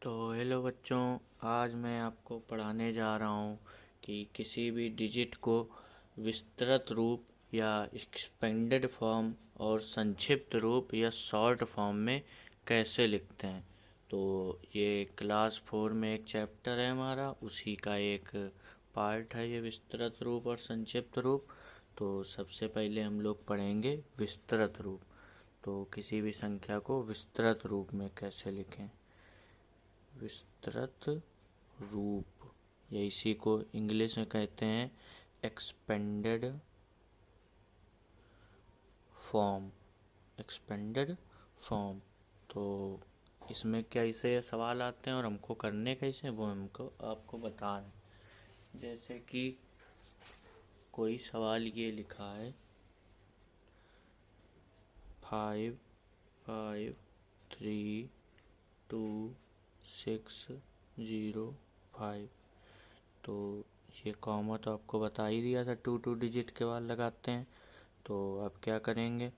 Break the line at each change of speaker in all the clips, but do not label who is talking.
तो हेलो बच्चों, आज मैं आपको पढ़ाने जा रहा हूँ कि किसी भी डिजिट को विस्तृत रूप या एक्सपेंडेड फॉर्म और संक्षिप्त रूप या शॉर्ट फॉर्म में कैसे लिखते हैं। तो ये क्लास 4 में एक चैप्टर है हमारा, उसी का एक पार्ट है ये विस्तृत रूप और संक्षिप्त रूप। तो सबसे पहले हम लोग पढ़ेंगे विस्तृत रूप। तो किसी भी संख्या को विस्तृत रूप में कैसे लिखें। विस्तृत रूप या इसी को इंग्लिश में कहते हैं एक्सपेंडेड फॉर्म। Expanded form. तो इसमें कैसे सवाल आते हैं और हमको करने कैसे वो हमको आपको बता रहे हैं। जैसे कि कोई सवाल ये लिखा है 5532605। तो ये कॉमा तो आपको बता ही दिया था, टू डिजिट के बाद लगाते हैं। तो अब क्या करेंगे,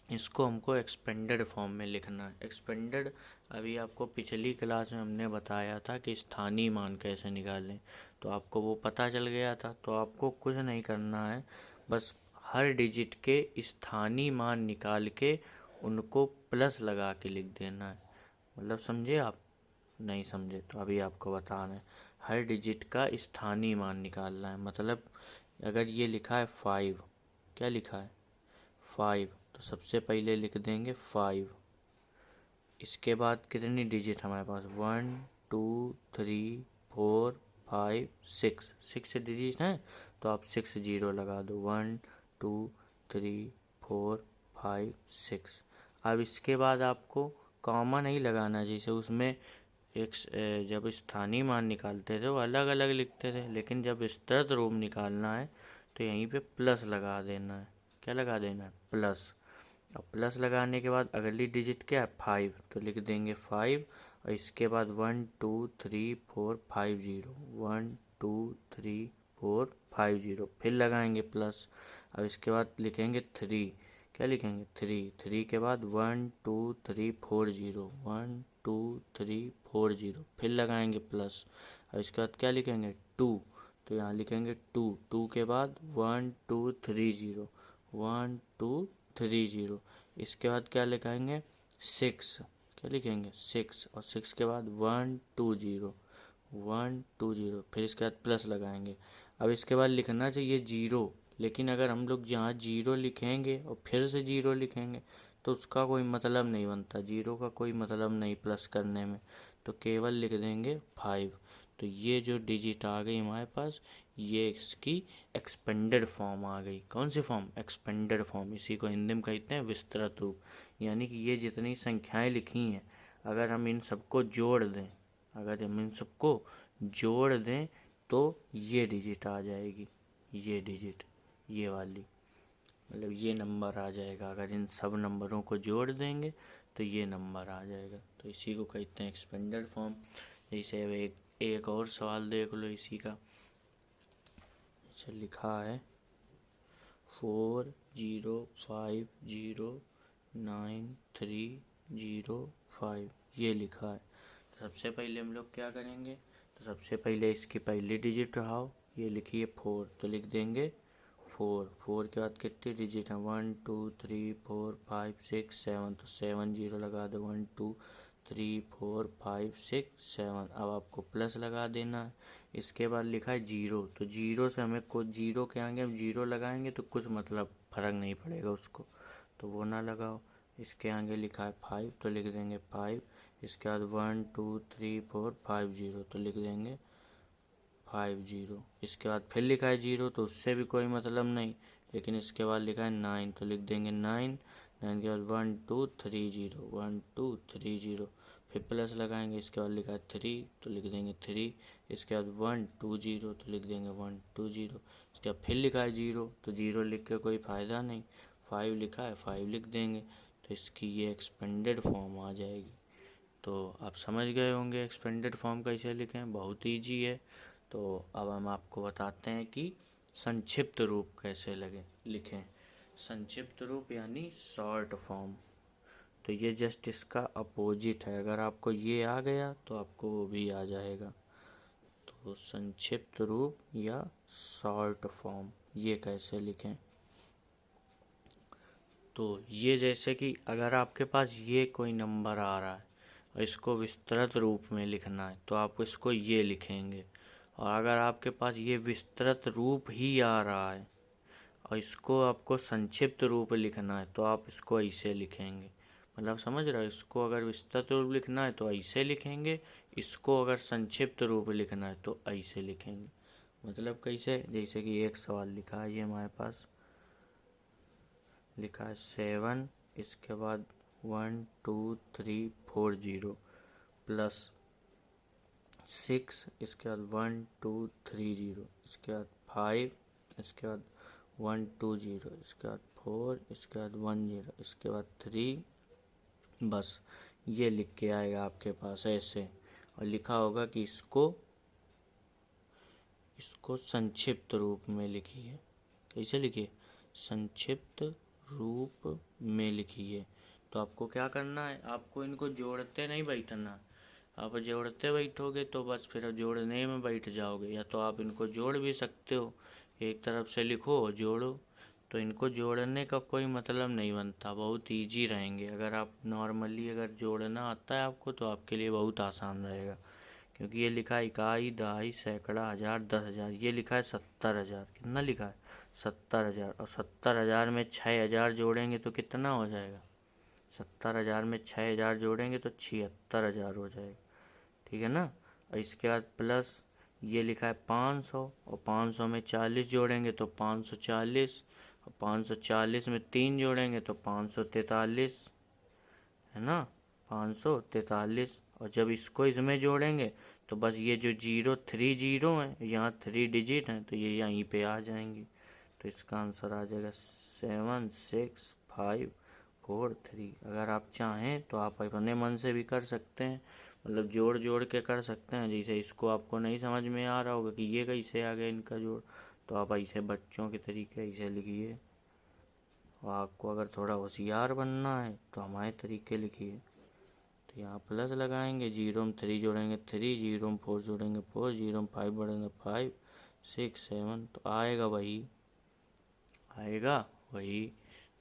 इसको हमको एक्सपेंडेड फॉर्म में लिखना है। एक्सपेंडेड अभी आपको पिछली क्लास में हमने बताया था कि स्थानीय मान कैसे निकालें, तो आपको वो पता चल गया था। तो आपको कुछ नहीं करना है, बस हर डिजिट के स्थानीय मान निकाल के उनको प्लस लगा के लिख देना है। मतलब समझे आप? नहीं समझे तो अभी आपको बताना है। हर डिजिट का स्थानीय मान निकालना है। मतलब अगर ये लिखा है 5, क्या लिखा है 5, तो सबसे पहले लिख देंगे 5। इसके बाद कितनी डिजिट हमारे पास 1 2 3 4 5 6, 6 डिजिट है। तो आप 6 जीरो लगा दो, 1 2 3 4 5 6। अब इसके बाद आपको कॉमा नहीं लगाना, जैसे उसमें एक जब स्थानीय मान निकालते थे वो अलग अलग लिखते थे, लेकिन जब विस्तृत रूप निकालना है तो यहीं पे प्लस लगा देना है। क्या लगा देना है? प्लस। अब प्लस लगाने के बाद अगली डिजिट क्या है 5, तो लिख देंगे 5। और इसके बाद 1 2 3 4 5 0, 1 2 3 4 5 0, फिर लगाएंगे प्लस। अब इसके बाद लिखेंगे 3। क्या लिखेंगे 3, 3 के बाद 1 2 3 4 0, 1 2 3 4 0, फिर लगाएंगे प्लस। अब इसके बाद क्या लिखेंगे 2, तो यहाँ लिखेंगे 2, 2 के बाद 1 2 3 0, 1 2 3 0। इसके बाद क्या लिखेंगे 6। क्या लिखेंगे 6, और 6 के बाद 1 2 0, 1 2 0, फिर इसके बाद प्लस लगाएंगे। अब इसके बाद लिखना चाहिए 0, लेकिन अगर हम लोग यहाँ 0 लिखेंगे और फिर से 0 लिखेंगे तो उसका कोई मतलब नहीं बनता, 0 का कोई मतलब नहीं प्लस करने में। तो केवल लिख देंगे 5। तो ये जो डिजिट आ गई हमारे पास, ये इसकी एक्सपेंडेड फॉर्म आ गई। कौन सी फॉर्म? Expanded form. इसी को हिंदी में कहते हैं विस्तृत रूप। यानी कि ये जितनी संख्याएं लिखी हैं, अगर हम इन सबको जोड़ दें, अगर हम इन सबको जोड़ दें तो ये डिजिट आ जाएगी। ये डिजिट, ये वाली, मतलब ये नंबर आ जाएगा। अगर इन सब नंबरों को जोड़ देंगे तो ये नंबर आ जाएगा। तो इसी को कहते हैं एक्सपेंडेड फॉर्म। जैसे अब एक और सवाल देख लो इसी का। अच्छा लिखा है 40509305, ये लिखा है। तो सबसे पहले हम लोग क्या करेंगे, तो सबसे पहले इसकी पहली डिजिट उठाओ, ये लिखिए 4, तो लिख देंगे 4। 4 के बाद कितनी डिजिट है 1 2 3 4 5 6 7, तो 7 जीरो लगा दो, 1 2 3 4 5 6 7। अब आपको प्लस लगा देना है। इसके बाद लिखा है 0, तो 0 से हमें कुछ 0 के आगे हम 0 लगाएंगे तो कुछ मतलब फ़र्क नहीं पड़ेगा उसको, तो वो ना लगाओ। इसके आगे लिखा है 5, तो लिख देंगे 5। इसके बाद 1 2 3 4 5 0, तो लिख देंगे 5 0। इसके बाद फिर लिखा है 0, तो उससे भी कोई मतलब नहीं, लेकिन इसके बाद लिखा है 9, तो लिख देंगे 9। 9 के बाद 1 2 3 0, 1 2 3 0, फिर प्लस लगाएंगे। इसके बाद लिखा है 3, तो लिख देंगे 3। इसके बाद 1 2 0, तो लिख देंगे 1 2 0। इसके बाद फिर लिखा है 0, तो 0 लिख के कोई फ़ायदा नहीं, 5 लिखा है 5 लिख देंगे। तो इसकी ये एक्सपेंडेड फॉर्म आ जाएगी। तो आप समझ गए होंगे एक्सपेंडेड फॉर्म कैसे लिखें, बहुत ईजी है। तो अब हम आपको बताते हैं कि संक्षिप्त रूप कैसे लिखें। संक्षिप्त रूप यानी शॉर्ट फॉर्म। तो ये जस्ट इसका अपोजिट है। अगर आपको ये आ गया तो आपको वो भी आ जाएगा। तो संक्षिप्त रूप या शॉर्ट फॉर्म ये कैसे लिखें? तो ये जैसे कि अगर आपके पास ये कोई नंबर आ रहा है और इसको विस्तृत रूप में लिखना है तो आप इसको ये लिखेंगे। और अगर आपके पास ये विस्तृत रूप ही आ रहा है और इसको आपको संक्षिप्त रूप लिखना है तो आप इसको ऐसे लिखेंगे। मतलब समझ रहे हो? इसको अगर विस्तृत रूप लिखना है तो ऐसे लिखेंगे, इसको अगर संक्षिप्त रूप लिखना है तो ऐसे लिखेंगे। मतलब कैसे? जैसे कि एक सवाल लिखा है ये हमारे पास, लिखा है 7, इसके बाद 1 2 3 4 0 प्लस 6, इसके बाद 1 2 3 0, इसके बाद 5, इसके बाद 1 2 0, इसके बाद 4, इसके बाद 1 0, इसके बाद 3। बस ये लिख के आएगा आपके पास ऐसे, और लिखा होगा कि इसको संक्षिप्त रूप में लिखिए। कैसे लिखिए? संक्षिप्त रूप में लिखिए। तो आपको क्या करना है, आपको इनको जोड़ते नहीं बैठना। आप जोड़ते बैठोगे तो बस फिर जोड़ने में बैठ जाओगे। या तो आप इनको जोड़ भी सकते हो, एक तरफ से लिखो और जोड़ो। तो इनको जोड़ने का कोई मतलब नहीं बनता, बहुत इजी रहेंगे। अगर आप नॉर्मली अगर जोड़ना आता है आपको तो आपके लिए बहुत आसान रहेगा। क्योंकि ये लिखा है इकाई, दहाई, सैकड़ा, हजार, 10,000। ये लिखा है 70,000। कितना लिखा है? 70,000। और 70,000 में 6,000 जोड़ेंगे तो कितना हो जाएगा? 70,000 में 6,000 जोड़ेंगे तो 76,000 हो जाएगा। ठीक है ना? और इसके बाद प्लस ये लिखा है 500, और 500 में 40 जोड़ेंगे तो 540, और 540 में 3 जोड़ेंगे तो 543, है ना? 543। और जब इसको इसमें जोड़ेंगे तो बस ये जो 0 3 0 है, यहाँ 3 डिजिट हैं तो ये यहीं पे आ जाएंगे। तो इसका आंसर आ जाएगा 7 6 5 4 3। अगर आप चाहें तो आप अपने मन से भी कर सकते हैं, मतलब जोड़ जोड़ के कर सकते हैं। जैसे इसको आपको नहीं समझ में आ रहा होगा कि ये कैसे आ गया इनका जोड़, तो आप ऐसे बच्चों के तरीके ऐसे लिखिए। और आपको अगर थोड़ा होशियार बनना है तो हमारे तरीके लिखिए। तो यहाँ प्लस लगाएंगे, 0 में 3 जोड़ेंगे 3, 0 में 4 जोड़ेंगे 4, 0 में 5 जोड़ेंगे 5 6 7, तो आएगा वही।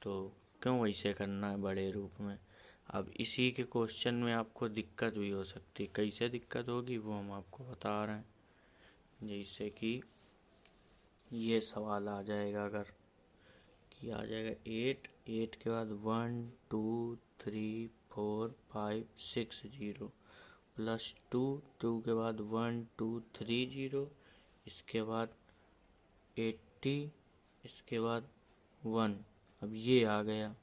तो क्यों वैसे करना है बड़े रूप में? अब इसी के क्वेश्चन में आपको दिक्कत भी हो सकती है। कैसे दिक्कत होगी वो हम आपको बता रहे हैं। जैसे कि ये सवाल आ जाएगा, अगर कि आ जाएगा 8 के बाद 1 2 3 4 5 6 0 प्लस 2 के बाद 1 2 3 0, इसके बाद 80, इसके बाद 1। अब ये आ गया,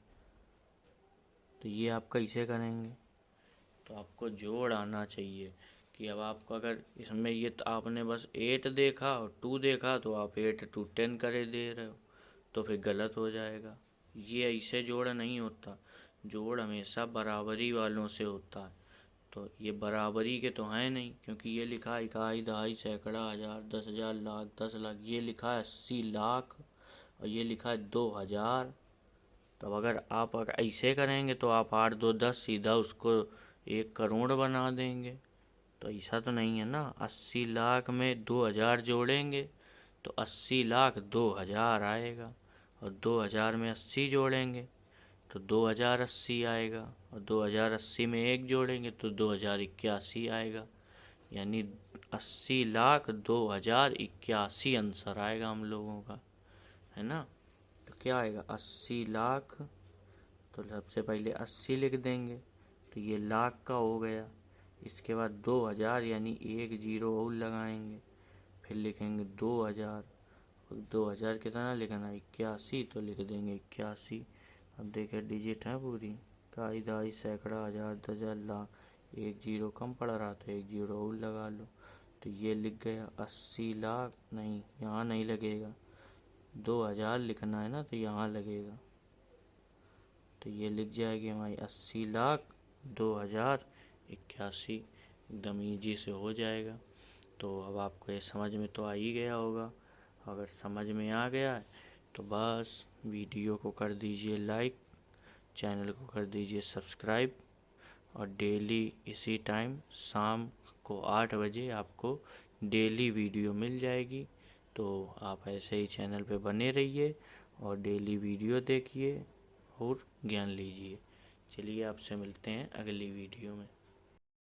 तो ये आप कैसे करेंगे? तो आपको जोड़ आना चाहिए। कि अब आपको अगर इसमें ये तो आपने बस 8 देखा और 2 देखा तो आप 8 2 10 करे दे रहे हो, तो फिर गलत हो जाएगा। ये ऐसे जोड़ नहीं होता, जोड़ हमेशा बराबरी वालों से होता है। तो ये बराबरी के तो हैं नहीं, क्योंकि ये लिखा है इकाई, दहाई, सैकड़ा, हजार, 10,000, लाख, 10 लाख। ये लिखा है 80 लाख और ये लिखा है 2,000। तब अगर ऐसे करेंगे तो आप 8 2 10 सीधा उसको 1 करोड़ बना देंगे। तो ऐसा तो नहीं है ना। 80 लाख में 2,000 जोड़ेंगे तो 80 लाख 2,000 आएगा, और 2,000 में 80 जोड़ेंगे तो 2,080 आएगा, और 2,080 में 1 जोड़ेंगे तो 2,081 आएगा। यानी 80 लाख 2,081 आंसर आएगा हम लोगों का, है ना? तो क्या आएगा? 80 लाख, तो सबसे पहले 80 लिख देंगे तो ये लाख का हो गया। इसके बाद 2,000 यानी 1 0 और लगाएंगे, फिर लिखेंगे 2,000। 2,000 कितना लिखना है? 81, तो लिख देंगे 81। अब देखिए डिजिट है पूरी, इकाई, दहाई, सैकड़ा, हजार, 10,000, लाख। 1 0 कम पड़ रहा था, 1 0 और लगा लो तो ये लिख गया 80 लाख। नहीं, यहाँ नहीं लगेगा, 2,000 लिखना है ना तो यहाँ लगेगा। तो ये लिख जाएगी हमारी 80 लाख 2,081। एकदम ईजी से हो जाएगा। तो अब आपको ये समझ में तो आ ही गया होगा। अगर समझ में आ गया है तो बस वीडियो को कर दीजिए लाइक, चैनल को कर दीजिए सब्सक्राइब, और डेली इसी टाइम शाम को 8 बजे आपको डेली वीडियो मिल जाएगी। तो आप ऐसे ही चैनल पे बने रहिए और डेली वीडियो देखिए और ज्ञान लीजिए। चलिए आपसे मिलते हैं अगली वीडियो में।